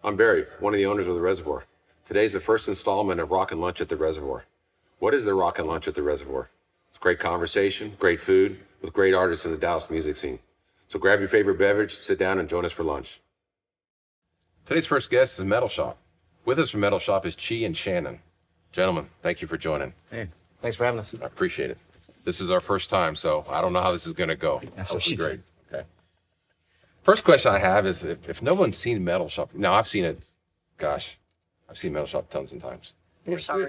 I'm Barry, one of the owners of the Reservoir. Today's the first installment of Rockin' Lunch at the Reservoir. What is the Rockin' Lunch at the Reservoir? It's great conversation, great food, with great artists in the Dallas music scene. So grab your favorite beverage, sit down, and join us for lunch. Today's first guest is Metal Shop. With us from Metal Shop is Chi and Shannon. Gentlemen, thank you for joining. Hey, thanks for having us. I appreciate it. This is our first time, so I don't know how this is going to go. That's what she great. Okay. First question I have is, if no one's seen Metal Shop, now I've seen it, gosh, I've seen Metal Shop tons of times. We're sorry.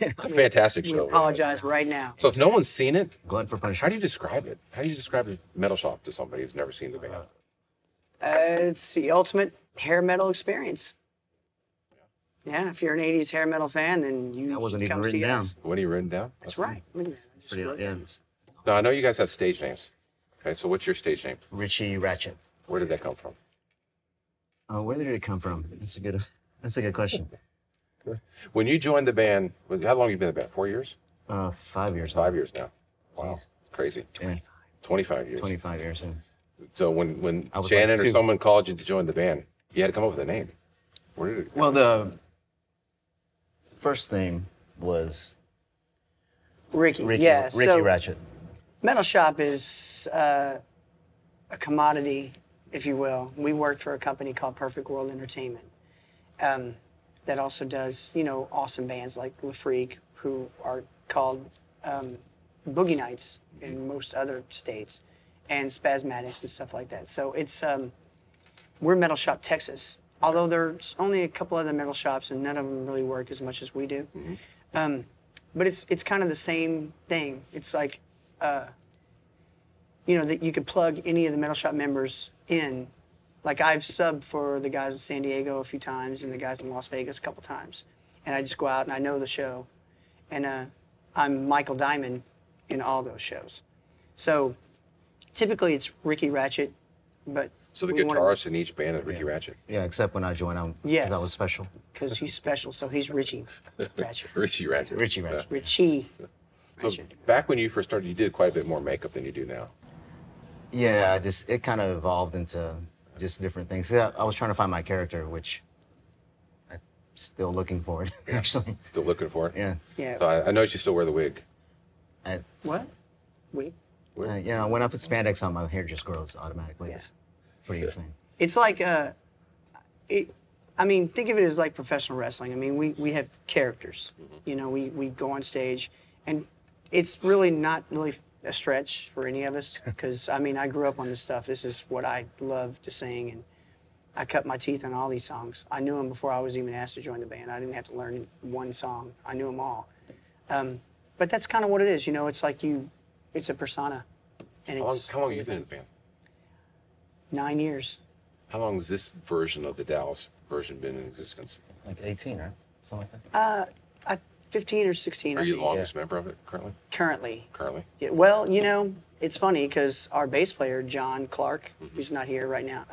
It's a fantastic show. We apologize right now. So if no one's seen it, Glad for punishment. how do you describe it? How do you describe Metal Shop to somebody who's never seen the band? It's the ultimate hair metal experience. Yeah, if you're an 80s hair metal fan, then you That wasn't should even come written see down. us. When are you written down? That's right. Look at that. I just Pretty- wrote it yeah. down. Now, I know you guys have stage names. Okay, so what's your stage name? Richie Ratchet. Where did that come from? Where did it come from? That's a good question. When you joined the band, how long have you been in the band? 4 years? 5 years. 5 years now. Wow, crazy. Yeah, 25 years. 25 years. And So when I was Shannon like or 2. someone called you to join the band, you had to come up with a name. Where did it well, the first name was Ricky. Ricky, Yeah. Ricky so Ratchet. Metal Shop is a commodity, if you will. We worked for a company called Perfect World Entertainment that also does, awesome bands like Le Freak, who are called Boogie Nights in most other states, and Spasmatics and stuff like that. So it's we're Metal Shop Texas, although there's only a couple other metal shops and none of them really work as much as we do. But it's kind of the same thing. It's like that you could plug any of the Metal Shop members in. Like I've subbed for the guys in San Diego a few times and the guys in Las Vegas a couple times. And I just go out and I know the show. And I'm Michael Diamond in all those shows. So typically it's Ricky Ratchet, but So the guitarist in each band is Ricky Ratchet. Yeah, except when I joined, Yes. that was special. because he's special, so he's Richie Ratchet. Richie Ratchet. Richie Ratchet. Richie So Ratchet. back when you first started, you did quite a bit more makeup than you do now. Yeah, it kind of evolved into just different things. Yeah, I was trying to find my character, which I'm still looking for it, actually. Still looking for it? Yeah. Yeah. So I noticed you still wear the wig. What? Wait. When I put spandex on, my hair just grows automatically. Yeah. It's pretty insane. It's like think of it as like professional wrestling. I mean, we have characters. We go on stage, and it's really not really a stretch for any of us because I grew up on this stuff. This is what I love to sing, and I cut my teeth on all these songs. I knew them before I was even asked to join the band. I didn't have to learn one song. I knew them all. But that's kind of what it is. It's like it's a persona. And How long have you been in the band? 9 years. How long has this version of the Dallas version been in existence? Like 18, right? Something like that. 15 or 16. Are I you the think. longest member of it currently? Currently. Yeah, well, it's funny because our bass player, John Clark, who's not here right now,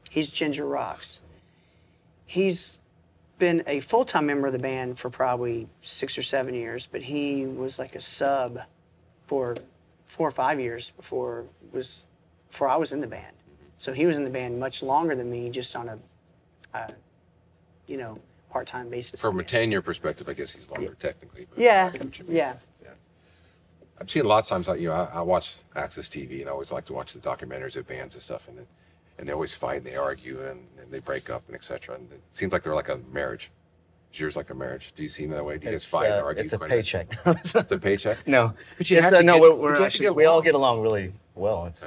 he's Ginger Rocks. He's been a full-time member of the band for probably 6 or 7 years, but he was like a sub for 4 or 5 years before I was in the band. So he was in the band much longer than me, just on a part-time basis. From a tenure perspective, I guess he's longer technically. But Yeah, I get what you mean. yeah. I've seen a lot of times, I watch Access TV, and I always like to watch the documentaries of bands and stuff, and they always fight, and they argue, and they break up, and etc. And it seems like they're like a marriage. Is yours like a marriage? Do you see them that way? Do you guys fight and argue? It's a quite bit? paycheck. It's a paycheck? No. But you It's, have to no, get- we're but you have to actually, get we all along. get along really well. It's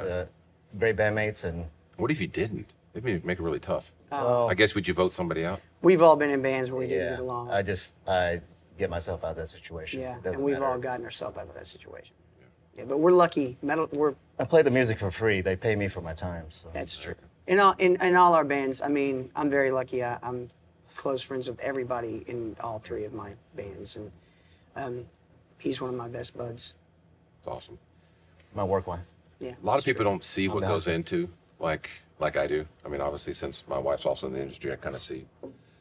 great bandmates, and What if you didn't? It'd make it really tough. well, I guess, would you vote somebody out? We've all been in bands where we didn't yeah, get along. I get myself out of that situation. Yeah, It doesn't and we've matter. all gotten ourselves out of that situation. Yeah, but we're lucky. I play the music for free. They pay me for my time. So That's true. In all our bands, I'm very lucky. I'm close friends with everybody in all 3 of my bands, and he's one of my best buds. It's awesome. my work wife. Yeah. A lot of people don't see what down. goes into like I do. I mean, obviously, since my wife's also in the industry, I kind of see.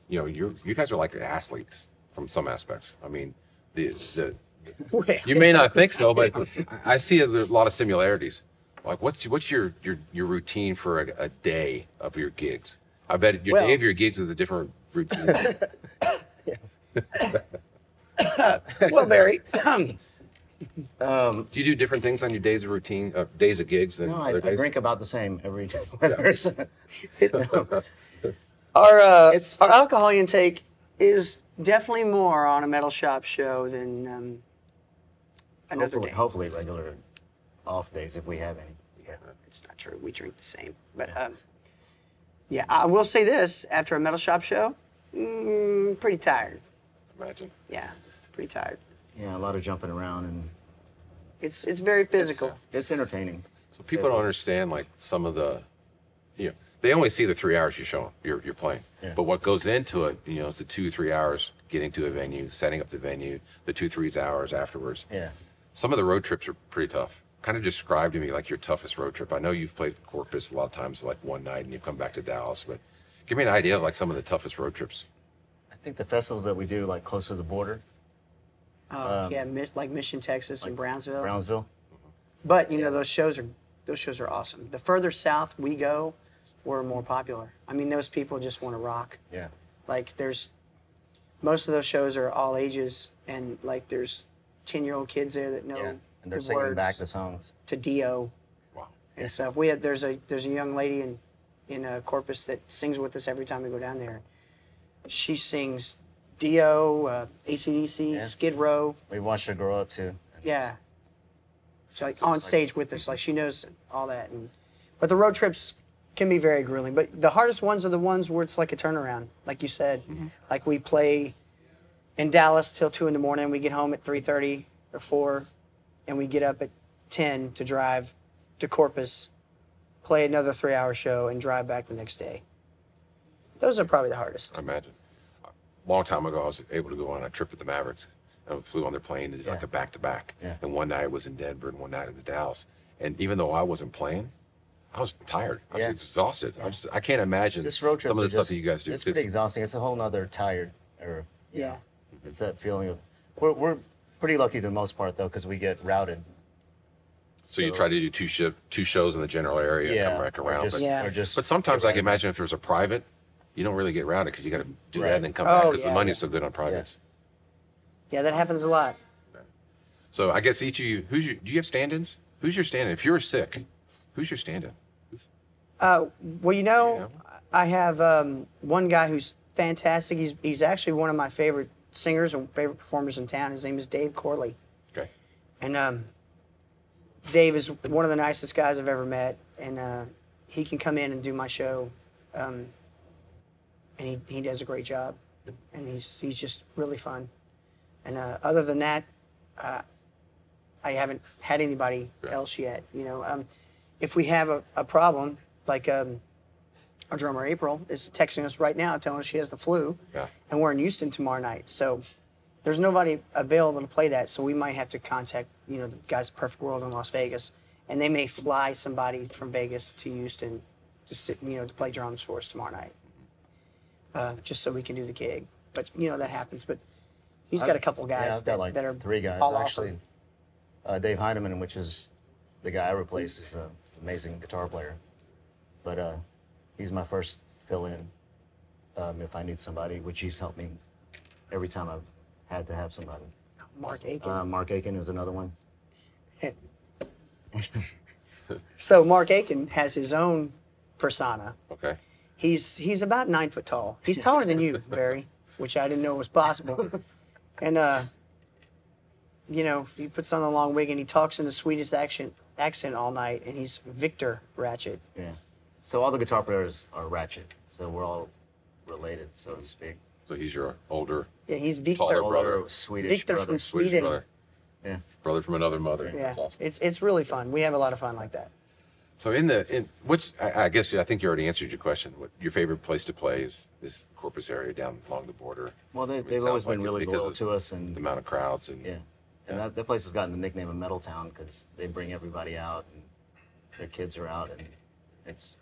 You guys are like athletes from some aspects. I mean, you may not think so, but I see a lot of similarities. Like, what's your routine for a day of your gigs? I bet your day of your gigs is a different routine. Well, Barry. Do you do different things on your days of routine, days of gigs than No, other I days? drink about the same every day. Our alcohol intake is definitely more on a metal shop show than another day. Hopefully regular off days if we have any. Yeah, it's not true. We drink the same. But yeah, I will say this: after a metal shop show, pretty tired. Imagine. Yeah, pretty tired. Yeah, a lot of jumping around, and It's very physical. it's entertaining. So people don't understand like some of the, they only see the 3 hours you show them, you're playing. Yeah. But what goes into it, it's the 2-3 hours getting to a venue, setting up the venue, the 2-3 hours afterwards. Yeah. Some of the road trips are pretty tough. Kind of describe to me like your toughest road trip. I know you've played Corpus a lot of times, like one night, and you've come back to Dallas. But give me an idea of like some of the toughest road trips. I think the festivals that we do like close to the border, Yeah, like Mission, Texas, and Brownsville. Brownsville. But those shows are awesome. The further south we go, we're more popular. I mean, those people just want to rock. Yeah. Like most of those shows are all ages, and like there's 10-year-old kids there that know Yeah. And they're the singing words back the songs. to Dio Wow. and stuff. There's a young lady in Corpus that sings with us every time we go down there. She sings Dio, AC/DC, Yeah. Skid Row. We watched her grow up too. Yeah. She's like on stage with us, like she knows all that. But the road trips can be very grueling. But the hardest ones are the ones where it's like a turnaround, like you said. Like we play in Dallas till 2 a.m. We get home at 3:30 or 4, and we get up at 10 to drive to Corpus, play another 3-hour show, and drive back the next day. Those are probably the hardest. I imagine. A long time ago, I was able to go on a trip with the Mavericks. I flew on their plane and did like a back-to-back. Yeah. And one night was in Denver and one night was in Dallas. And even though I wasn't playing, I was tired. I was exhausted. I can't imagine This road trip some of the stuff that you guys do. It's pretty exhausting. It's a whole nother tired, or Yeah. it's that feeling of. We're pretty lucky to the most part though, because we get routed. So you try to do two shows in the general area and come back around. But sometimes I can imagine if there's a private, you don't really get routed because you got to do that and then come back because the money's so good on privates. Yeah, that happens a lot. So I guess each of you, do you have stand-ins? Who's your stand-in? If you're sick, who's your stand-in? Well, I have one guy who's fantastic. He's actually one of my favorite singers and favorite performers in town. His name is Dave Corley. Okay. And Dave is one of the nicest guys I've ever met. And he can come in and do my show. And he does a great job. And he's just really fun. And other than that, I haven't had anybody else yet. If we have a problem, like our drummer April is texting us right now telling us she has the flu, and we're in Houston tomorrow night. So there's nobody available to play that. So we might have to contact the guys at Perfect World in Las Vegas, and they may fly somebody from Vegas to Houston to sit, to play drums for us tomorrow night, just so we can do the gig. But that happens. But he's got a couple guys that are 3 guys all actually. Awesome. Dave Heineman, which is the guy I replaced, is an amazing guitar player. But he's my first fill-in if I need somebody, which he's helped me every time I've had to have somebody. Mark Aiken. Mark Aiken is another one. So Mark Aiken has his own persona. Okay. He's about 9 foot tall. He's taller than you, Barry, which I didn't know was possible. And he puts on a long wig and he talks in the Swedish accent all night, and he's Victor Ratchet. Yeah. So all the guitar players are Ratchet, so we're all related, so to speak. So he's your older, Yeah, he's Victor. taller brother. Older Swedish Victor brother. from Swedish Sweden. brother. Yeah. Brother from another mother. Yeah, That's awesome. it's really fun. We have a lot of fun like that. So I guess I think you already answered your question. What your favorite place to play is Corpus area down along the border. Well, I mean, it they've always sounds like been it really because loyal of to us, and the amount of crowds and and that place has gotten the nickname of Metal Town because they bring everybody out and their kids are out, and it's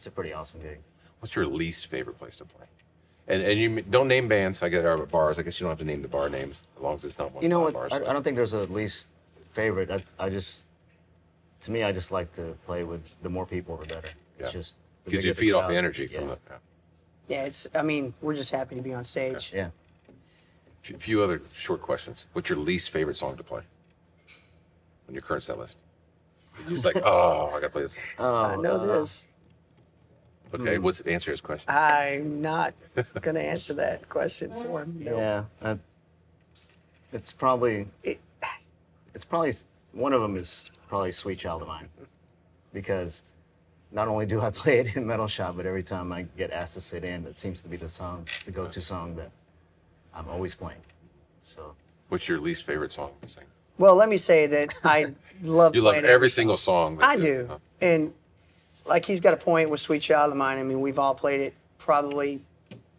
a pretty awesome gig. What's your least favorite place to play? And you don't name bands. I guess or bars. I guess you don't have to name the bar names as long as it's not one. You know what? Bars, I don't think there's a least favorite. I just like to play with the more people, the better. Yeah. It's just the gives you bigger the feed off the crowd. energy from the. Yeah, I mean, we're just happy to be on stage. Yeah. A few other short questions. What's your least favorite song to play on your current set list? He's like, oh, I gotta play this. I know this. Okay, answer his question? I'm not going to answer that question for him. No. Yeah. It's probably one of them is probably Sweet Child of Mine, because not only do I play it in Metal Shop, but every time I get asked to sit in, it seems to be the go-to song that I'm always playing. So. What's your least favorite song to sing? Well, let me say that I love You love playing every single song. I do. And like he's got a point with Sweet Child of Mine. I mean, we've all played it probably.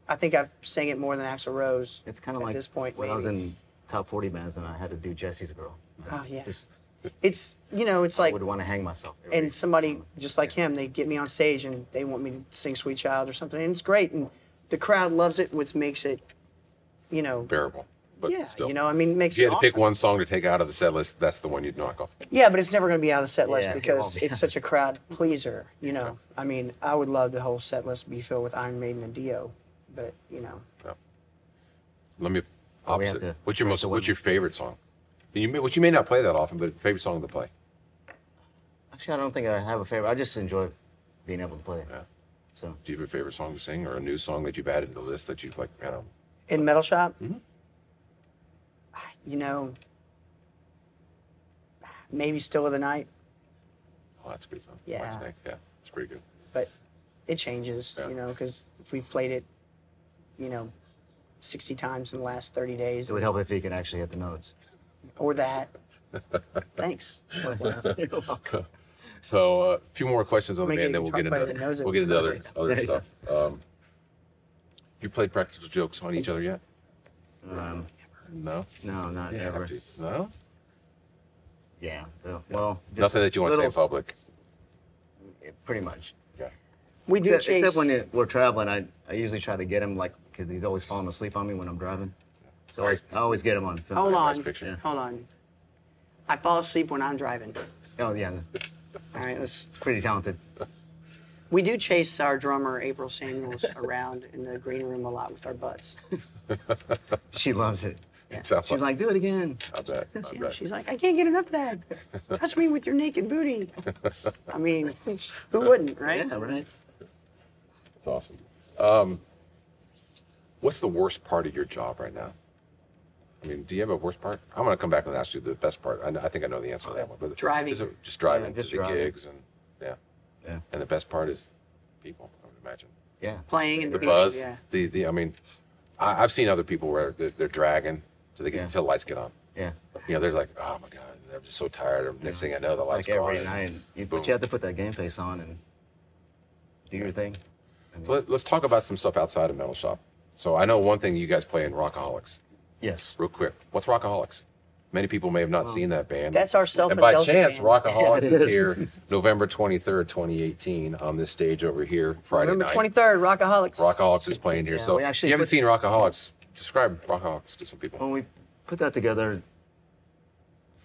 I think I've sang it more than Axl Rose. It's kind of at like this point, when maybe. I was in top 40 bands and I had to do Jesse's Girl. Oh, yeah. Just, It's, it's I like, would want to hang myself. and somebody just like him, they get me on stage and they want me to sing Sweet Child or something. And it's great. And the crowd loves it, which makes it, Bearable. But yeah, still. I mean, it makes If you it had to awesome. pick one song to take out of the set list, that's the one you'd knock off. Yeah, but it's never going to be out of the set list Yeah, it because won't be. it's such a crowd pleaser, I mean, I would love the whole set list to be filled with Iron Maiden and Dio, but, Yeah. Let me Oh, we have opposite. to What's your favorite song? Which you may not play that often, but favorite song to play. Actually, I don't think I have a favorite. I just enjoy being able to play. Yeah. So. Do you have a favorite song to sing, or a new song that you've added to the list that you've in Metal Shop, Mhm. Maybe Still of the Night, Oh, that's a good song. Yeah. Whitesnake. Yeah, it's pretty good. but it changes, Yeah. because if we've played it, 60 times in the last 30 days, It would help if he could actually hit the notes. or that. Thanks. You're welcome. So a few more questions on the Make band, it then we'll get guitar into player that knows it. other There you stuff. You played practical jokes on each other yet? Um, No. no, not You ever. have to. No. Yeah. Well, just Nothing that you want to say in little public. Pretty much. Yeah. We do Except, chase. except when we're traveling, I usually try to get him because he's always falling asleep on me when I'm driving. So I always get him on film. Hold Nice on. picture. Yeah. Hold on. I fall asleep when I'm driving. Oh yeah, All right, let's. it's pretty talented. We do chase our drummer April Samuels around in the green room a lot with our butts. She loves it. It sounds She's like, do it again. I bet. I Yeah, bet. she's like, I can't get enough of that. Touch me with your naked booty. I mean, who wouldn't, right? Yeah, right. That's awesome. What's the worst part of your job right now? I mean, do you have a worst part? I'm going to come back and ask you the best part. I think I know the answer to that one. But Driving. Is it just driving Yeah, just to the driving. gigs and Yeah. And the best part is people, I would imagine. Yeah. Playing in The the, buzz, beach, yeah. I mean, I've seen other people where they're dragging till Yeah. till the lights get on. Yeah. They're like, oh my God, they're just so tired. And next thing I know, the It's lights like go on. every and night. boom. But you have to put that game face on and do your thing. I mean, So let's talk about some stuff outside of Metal Shop. So I know one thing you guys play in Rockaholics. yes. Real quick, what's Rockaholics? Many people may have not seen that band. That's our And by self-indulgent chance, band. Rockaholics Yeah, it is is. here November 23rd, 2018 on this stage over here, Friday November night. 23rd, Rockaholics. Rockaholics is playing here. Yeah, So we if actually you haven't put- seen Rockaholics, describe Rockaholics to some people. When we put that together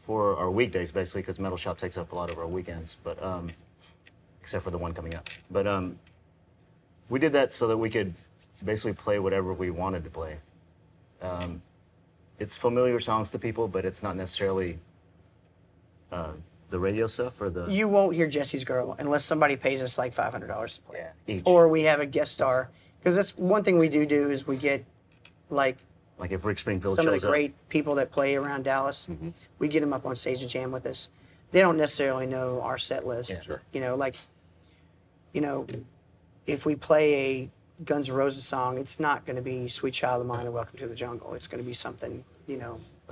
for our weekdays, basically, because Metal Shop takes up a lot of our weekends, but except for the one coming up. But we did that so that we could basically play whatever we wanted to play. It's familiar songs to people, but it's not necessarily the radio stuff or the You won't hear Jesse's Girl unless somebody pays us like $500 to play. yeah, each. Or we have a guest star. Because that's one thing we do is we get like Like if Rick Springfield some of shows the great people that play around Dallas. We get them up on stage to jam with us. They don't necessarily know our set list. Yeah. Sure. If we play a Guns N' Roses song, it's not going to be Sweet Child of Mine or Welcome to the Jungle. It's going to be something, a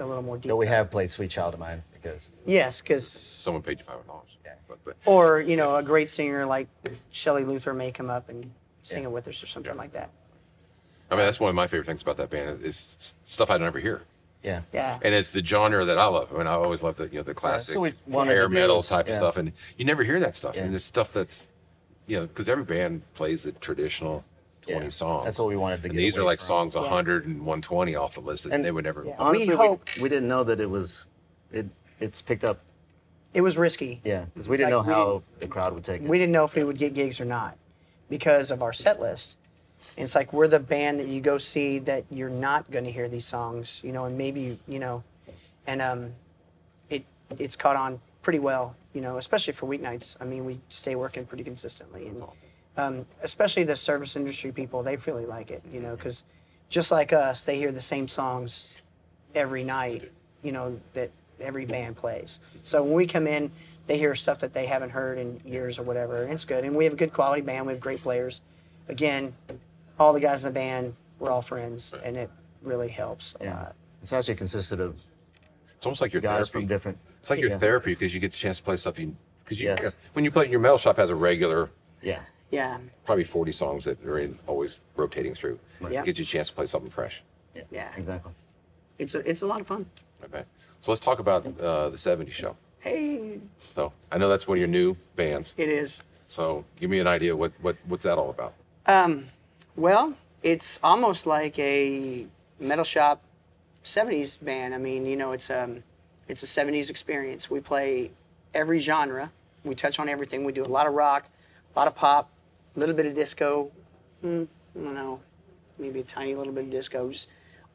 little more deep. Though we have played Sweet Child of Mine because Yes, because Someone paid you $500. Yeah. But or a great singer like Shelley Luther may come up and sing Yeah. it with us or something Yeah. like that. I mean, that's one of my favorite things about that band is stuff I never hear. yeah. Yeah. And it's the genre that I love. I mean, I always love the classic so we wanted hair to do metal is- type of yeah. stuff. And you never hear that stuff. Yeah. And it's stuff that's, because every band plays the traditional 20 Yeah. songs. That's what we wanted to And get these are away like from. songs 100 and 120 off the list that And- they would never. Yeah. Honestly, hope- we didn't know that it's picked up. It was risky. Yeah, because we didn't Like, know we how the crowd would take it. We didn't know if we would get gigs or not because of our set list. And it's like we're the band that you go see that you're not going to hear these songs, you know, and maybe you know, and it's caught on pretty well, you know, especially for weeknights. I mean, we stay working pretty consistently, and especially the service industry people, they really like it, you know, because just like us, they hear the same songs every night, you know, that every band plays. So when we come in, they hear stuff that they haven't heard in years or whatever, and it's good. And we have a good quality band. We have great players. Again, all the guys in the band, we're all friends, and it really helps a lot. It's actually consisted of It's almost like your guys therapy. from different. It's like your Yeah. therapy because you get the chance to play stuff because Yes. when you play, your metal shop has a regular, Yeah. Yeah. probably 40 songs that are always rotating through. Yeah. It gives you a chance to play something fresh. Yeah. Exactly. It's a lot of fun. Okay. So let's talk about the 70s show. Hey, So I know that's one of your new bands. it is. So give me an idea what's that all about? Well, it's almost like a metal shop 70s band. I mean, you know, it's a 70s experience. We play every genre. We touch on everything. We do a lot of rock, a lot of pop, a little bit of disco. I don't know, maybe a tiny little bit of disco. Just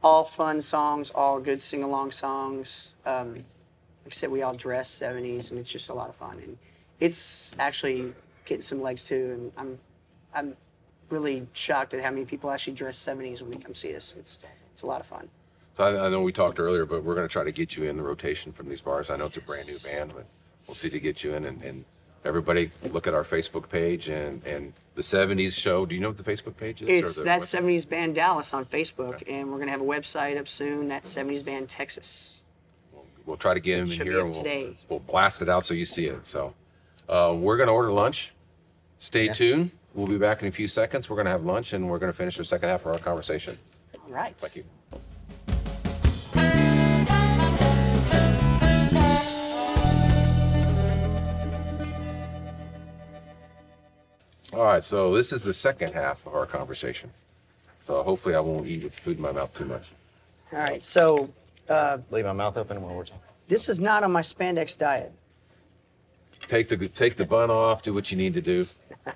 all fun songs, all good sing-along songs. Like I said, we all dress 70s, and it's just a lot of fun. And it's actually getting some legs too. And I'm really shocked at how many people actually dress 70s when they come see us. It's a lot of fun. So I know we talked earlier, but we're going to try to get you in the rotation from these bars. I know it's a brand new band, but we'll see to get you in. And everybody look at our Facebook page and the 70s show. Do you know what the Facebook page is? It's or the That website? 70s Band Dallas on Facebook, and we're going to have a website up soon, That 70s Band Texas. We'll try to get him in Should be here up and today. we'll blast it out so you see it. So we're going to order lunch. Stay tuned. We'll be back in a few seconds. We're going to have lunch and we're going to finish the second half of our conversation. All right. Thank you. All right, so this is the second half of our conversation. So hopefully I won't eat with food in my mouth too much. All right. So Leave my mouth open one more time. this is not on my spandex diet. Take the bun off, do what you need to do,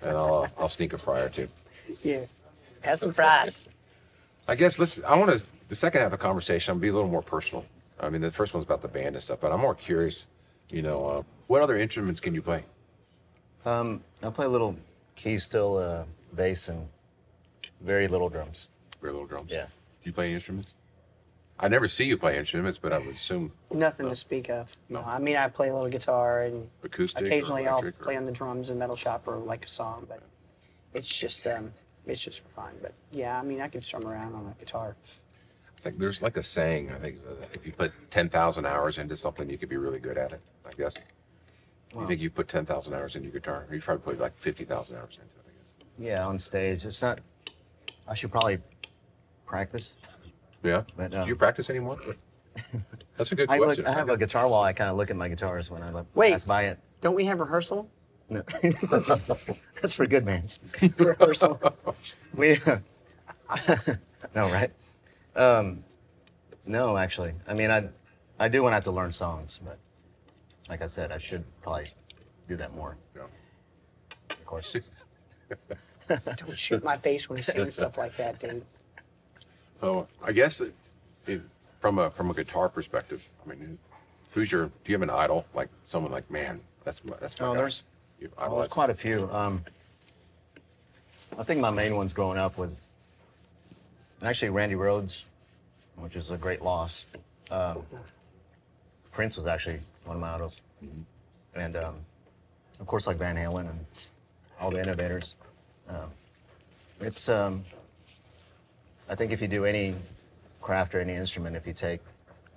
and I'll sneak a fry or two. Yeah. Have some fries. I guess the second half of the conversation, I'm gonna be a little more personal. I mean, the first one's about the band and stuff, but I'm more curious, what other instruments can you play? I play a little key still, bass, and very little drums. Very little drums. Yeah. Do you play any instruments? I never see you play instruments, but I would assume Nothing to speak of. No. No. I mean, I play a little guitar, and acoustic. or occasionally I'll electric or- play on the drums in metal shop or like a song, but it's just for fun. But yeah, I mean, I can strum around on a guitar. I think there's like a saying. I think if you put 10,000 hours into something, you could be really good at it. I guess. You think you've put 10,000 hours into your guitar? You've probably put like 50,000 hours into it. I guess. Yeah, on stage. It's not. I should probably practice. Yeah. But, Do you practice anymore? That's a good I question. have a guitar wall. I kind of look at my guitars when I Wait. pass by it. Don't we have rehearsal? No. That's for good mans. Rehearsal. We. No, right? No, actually. I mean, I do want to have to learn songs, but like I said, I should probably do that more. Yeah. Of course. Don't shoot my face when you're saying stuff like that, dude. So I guess from a guitar perspective, I mean, do you have an idol, like someone like, man, that's my Oh, guy? there's You Well, idolize there's quite a few. I think my main ones growing up was actually Randy Rhoads, which is a great loss. Prince was actually one of my idols. And of course, like Van Halen and all the innovators. It's, I think if you do any craft or any instrument, if you take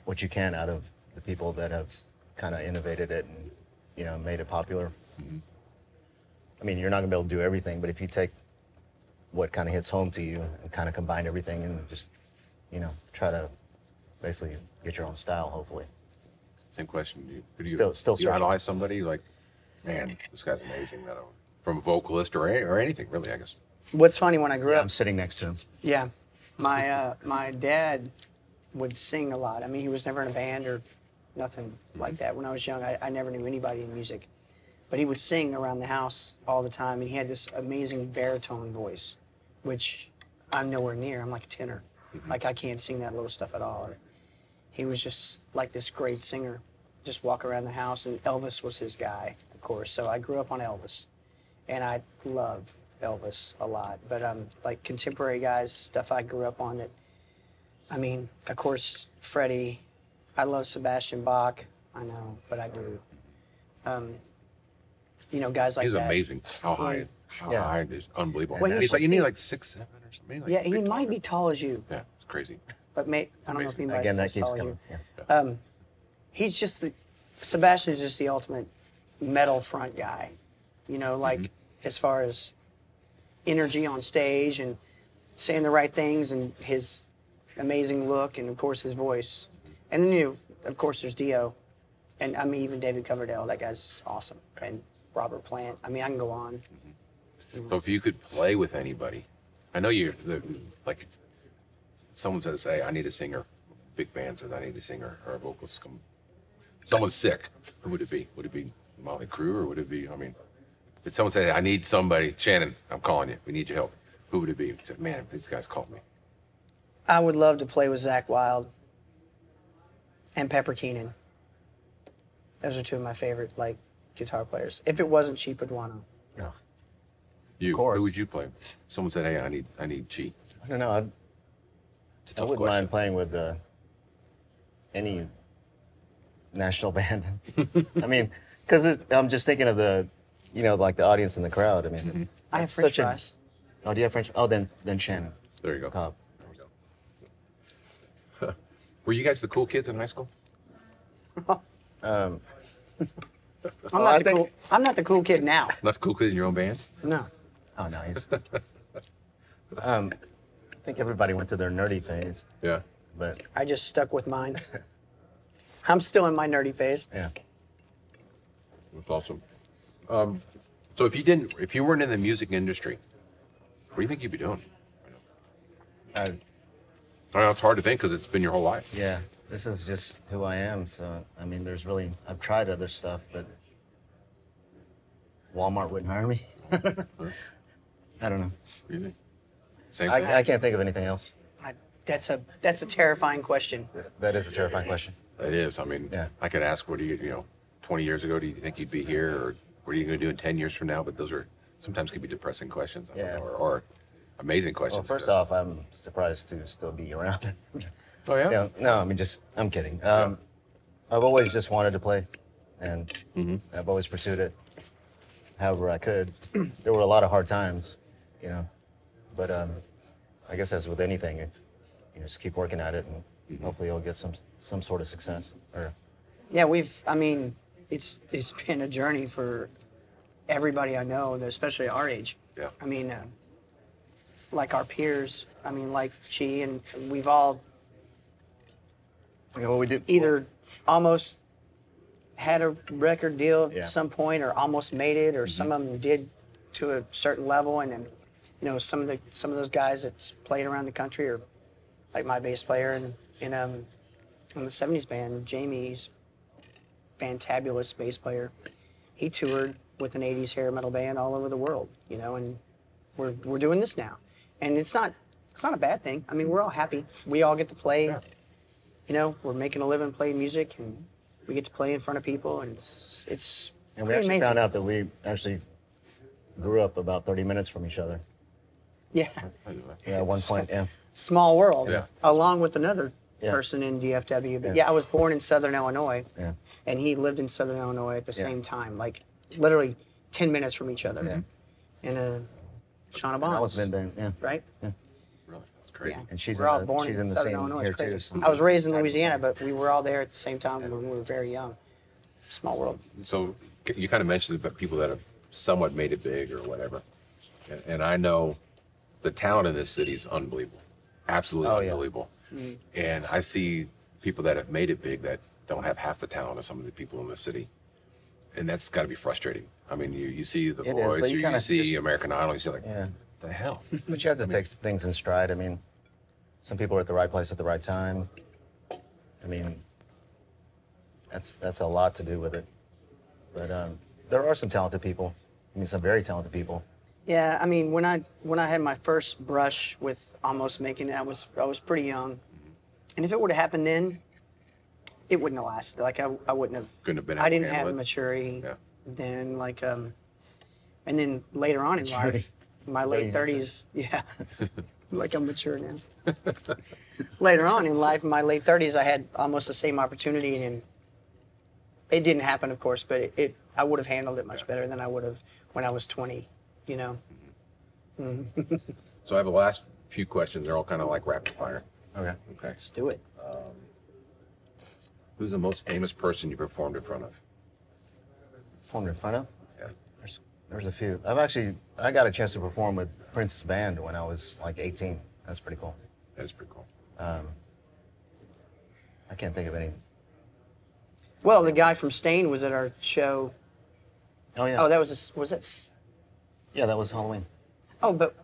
what you can out of the people that have kind of innovated it and, made it popular. I mean, you're not gonna be able to do everything, but if you take what kind of hits home to you and kind of combine everything and just, try to basically get your own style, hopefully. Same question. Do you Still do you searching. idolize somebody like, man, this guy's amazing? From a vocalist or anything really, I guess. What's funny, when I grew Yeah, up, I'm sitting next to him. yeah, my dad would sing a lot. I mean, he was never in a band or nothing like that. When I was young, I never knew anybody in music. But he would sing around the house all the time, and he had this amazing baritone voice, which I'm nowhere near. I'm like a tenor. Like I can't sing that low stuff at all. He was just like this great singer, just walk around the house, and Elvis was his guy, of course. So I grew up on Elvis, and I love Elvis a lot. But like contemporary guys, stuff I grew up on that, I mean, of course, Freddie, I love Sebastian Bach, I know, but I do. You know, guys like He's that. amazing. How high is unbelievable. Well, He's like, you need like 6'7" or something. Like Yeah, he big might taller. be tall as you, Yeah, it's crazy. but I don't know if amazing. anybody's Again, that as keeps tall as coming. you. Yeah. He's just Sebastian is just the ultimate metal front guy, you know, like as far as energy on stage and saying the right things and his amazing look and of course his voice. And then of course there's Dio, and I mean even David Coverdale, that guy's awesome, and Robert Plant. I mean I can go on. So if you could play with anybody, I know like someone says, hey, I need a singer. Big band says I need a singer or a vocalist. Someone's sick. Who would it be? Would it be Motley Crue or would it be, I mean, did someone say, I need somebody, Shannon, I'm calling you, we need your help. Who would it be? He said, man, these guys called me. I would love to play with Zakk Wylde and Pepper Keenan. Those are two of my favorite like guitar players. If it wasn't Cheap Aduano. No. You, course. who would you play with? Someone said, hey, I need Chi. I don't know. It's a I tough wouldn't question. mind playing with any national band. I mean, because I'm just thinking of like the audience in the crowd. I mean, I have that's French such fries. Oh, do you have French? Oh, then Shannon There you go. Cobb. Were you guys the cool kids in high school? I'm I not think- I'm not the cool kid now. Not the cool kid in your own band? No. Oh no, he's. I think everybody went through their nerdy phase, Yeah. but I just stuck with mine. I'm still in my nerdy phase. yeah. That's awesome. So if you weren't in the music industry, what do you think you'd be doing? I, I know it's hard to think because it's been your whole life. yeah, this is just who I am. So I mean, I've tried other stuff, but Walmart wouldn't hire me. I don't know. What do you think? Same thing? I can't think of anything else. That's a terrifying question. That is a terrifying question. It is. I mean, Yeah. I could ask, 20 years ago, do you think you'd be here? Or what are you going to do in 10 years from now? But those are sometimes could be depressing questions. I don't Yeah. know, or amazing Well, questions. first off, I'm surprised to still be around. Oh, yeah? Yeah, no, I mean, I'm kidding. I've always just wanted to play, and I've always pursued it however I could. There were a lot of hard times, but I guess as with anything, if you just keep working at it, and hopefully you'll get some sort of success. Or Yeah, it's been a journey for everybody I know, especially our age. Yeah. I mean, like our peers, I mean, like Chi, and we've all what we do either almost had a record deal Yeah. at some point or almost made it, or some of them did to a certain level, and then some of those guys that played around the country, or like my bass player in the '70s band, Jamie's fantabulous bass player. He toured with an '80s hair metal band all over the world, and we're doing this now, and it's not a bad thing. I mean, we're all happy. We all get to play. Yeah. We're making a living playing music, and we get to play in front of people, and it's and we pretty actually amazing. found out that we actually grew up about 30 minutes from each other. Yeah, Yeah, at one point, yeah. small world. Yeah. Along with another Yeah. person in DFW, but Yeah. I was born in Southern Illinois, Yeah. and he lived in Southern Illinois at the Yeah. same time, like literally 10 minutes from each other. Yeah. In Shauna And I was Bonds, been, yeah. right? Really? That's crazy. Yeah. And she's we're all born she's in in the Southern same Illinois. here It's crazy. too. so- I was raised in Kind of the Louisiana, same. but we were all there at the same time when we were very young. Small world. So you kind of mentioned about people that have somewhat made it big or whatever. And I know the talent in this city is unbelievable. Absolutely Oh, yeah. unbelievable. And I see people that have made it big that don't have half the talent of some of the people in the city. And that's got to be frustrating. I mean, you see The It is, Voice, but or you you kinda see just- American Idol, you see like, Yeah. the hell? But you have to take things in stride. I mean, some people are at the right place at the right time. I mean, that's a lot to do with it. But there are some talented people. I mean, some very talented people. Yeah, I mean, when I had my first brush with almost making it, I was pretty young, and if it would have happened then, it wouldn't have lasted. Like I wouldn't have. Couldn't have been I able to didn't handle have it. the maturity Yeah. then, like and then later on in life, my late 30s, yeah, like I'm mature now. Later on in life, in my late 30s, I had almost the same opportunity, and it didn't happen, of course, but I would have handled it much better than I would have when I was 20. You know. So I have the last few questions. They're all kind of like rapid fire. Okay. Okay. Let's do it. Who's the most famous person you performed in front of? Performed in front of? Yeah. There's a few. I got a chance to perform with Prince's band when I was like 18. That's pretty cool. That's pretty cool. I can't think of any. Well, the guy from Stain was at our show. Oh yeah. Oh, that was it? Yeah, that was Halloween. Oh, but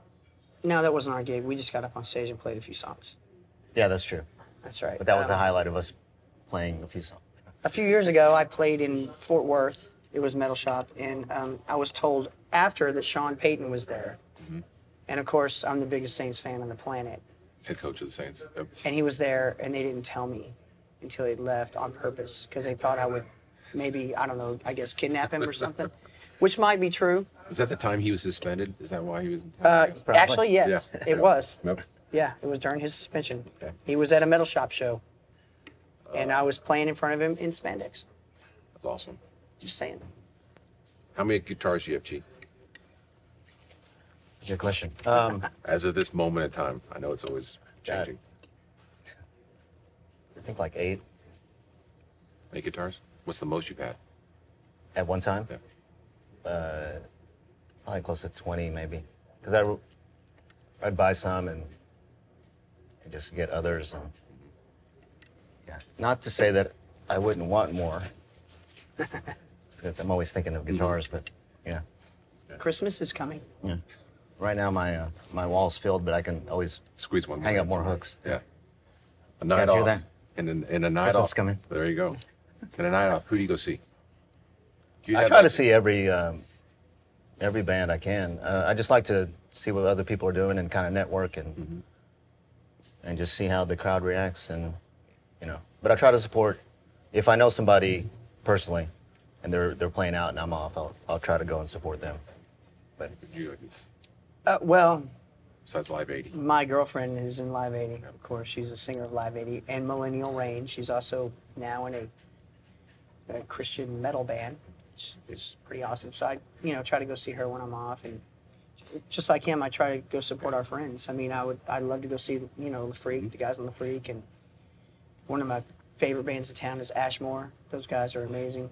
no, that wasn't our gig. We just got up on stage and played a few songs. Yeah, that's true. That's right. But that was the highlight of us playing a few songs. A few years ago, I played in Fort Worth. It was Metal Shop, and I was told after that Sean Payton was there. And of course, I'm the biggest Saints fan on the planet. Head coach of the Saints. Yep. And he was there, and they didn't tell me until he left on purpose because they thought I would maybe, I don't know, I guess kidnap him or something, which might be true. Was that the time he was suspended? Is that why he was in town? Actually, yes, Yeah. it was. Yep. Yeah, it was during his suspension. Okay. He was at a Metal Shop show, and I was playing in front of him in spandex. That's awesome. Just saying. How many guitars do you have, Chi? Good question. As of this moment in time, I know it's always changing. I think like 8 8 guitars? What's the most you've had? at one time. Yeah. Probably close to 20 maybe. Because I'd buy some and just get others. And, yeah. Not to say that I wouldn't want more. Because I'm always thinking of guitars, but yeah. Christmas is coming. Yeah. Right now my wall's filled, but I can always Squeeze one more. hang up in more somewhere. hooks. Yeah. A night guys hear off. that? And a night Christmas off. coming. There you go. And a night off. Who do you go see? Do you I have try that- to see every band I can. I just like to see what other people are doing and kind of network and just see how the crowd reacts and But I try to support if I know somebody personally and they're playing out and I'm off. I'll try to go and support them. But You, Well, besides Live 80. my girlfriend is in Live 80, of course. She's a singer of Live 80 and Millennial Reign. She's also now in a Christian metal band, which is pretty awesome. So I, try to go see her when I'm off, and just like him, I try to go support our friends. I mean, I'd love to go see, the Freak, the guys on the Freak, and one of my favorite bands in town is Ashmore. Those guys are amazing.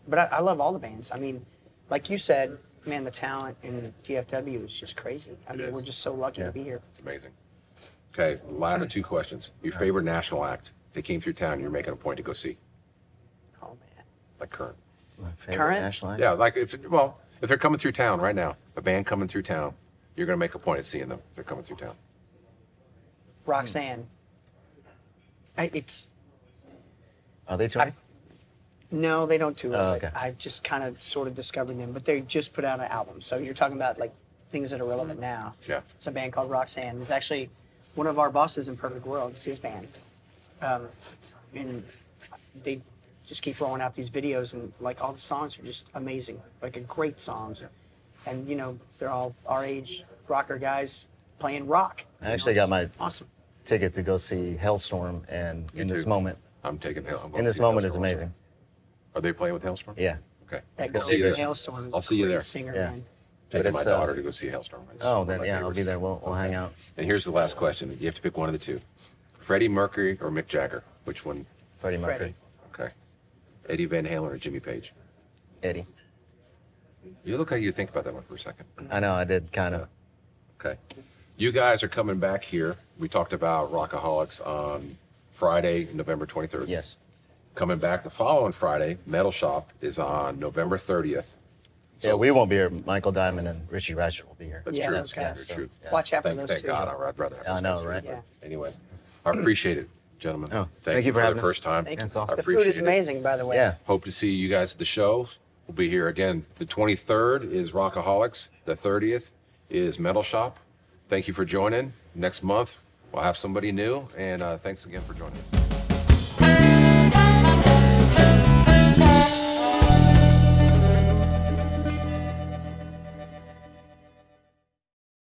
But I love all the bands. I mean, like you said, man, the talent in DFW is just crazy. I mean, is. we're just so lucky to be here. It's amazing. Okay, last 2 questions. Your favorite national act? If they came through town, you're making a point to go see. Oh man. Like current. my favorite Current? national act? Yeah, like if they're coming through town right now, a band coming through town, you're gonna make a point at seeing them if they're coming through town. Roxanne. It's Are they touring? no, they don't tour. Oh, but okay. I've just kind of sort of discovered them, but they just put out an album. So you're talking about like things that are relevant now. Yeah. It's a band called Roxanne. It's actually one of our bosses in Perfect World. It's his band, and they just keep rolling out these videos, and like all the songs are just amazing, like great songs, and they're all our age rocker guys playing rock. I actually got my Awesome. ticket to go see Hellstorm, and in this too. moment, I'm taking Hail. I'm going in to this see moment is Hailstorm. amazing. Are they playing with Hailstorm? Yeah. Okay. That I'll see you girl there. Hailstorm is I'll a see you great there. singer, Yeah. man. Taking my it's, daughter to go see Hailstorm. It's Oh, one of then my yeah, I'll favorites. be there. We'll hang out. And here's the last question. You have to pick one of the two. Freddie Mercury or Mick Jagger? Which one? Freddie Mercury, Freddie. Okay. Eddie Van Halen or Jimmy Page? Eddie. You look like you think about that one for a second. I know I did kind of. Okay. You guys are coming back here. We talked about Rockaholics on Friday, November 23rd. Yes. Coming back the following Friday, Metal Shop is on November 30th. Yeah, we won't be here. Michael Diamond and Richie Ratchet will be here. That's Yeah, true. those guys. That's true. Yeah. Watch out for Thank those two. God. I'd rather have I those know, guys right? here. Yeah. Anyways, I appreciate it, gentlemen. Oh, thank you for for the having us. first time. Thank That's you. awesome. The food is appreciate it. amazing, by the way. Yeah. Hope to see you guys at the show. We'll be here again. The 23rd is Rockaholics. The 30th is Metal Shop. Thank you for joining. Next month, we'll have somebody new, and thanks again for joining us.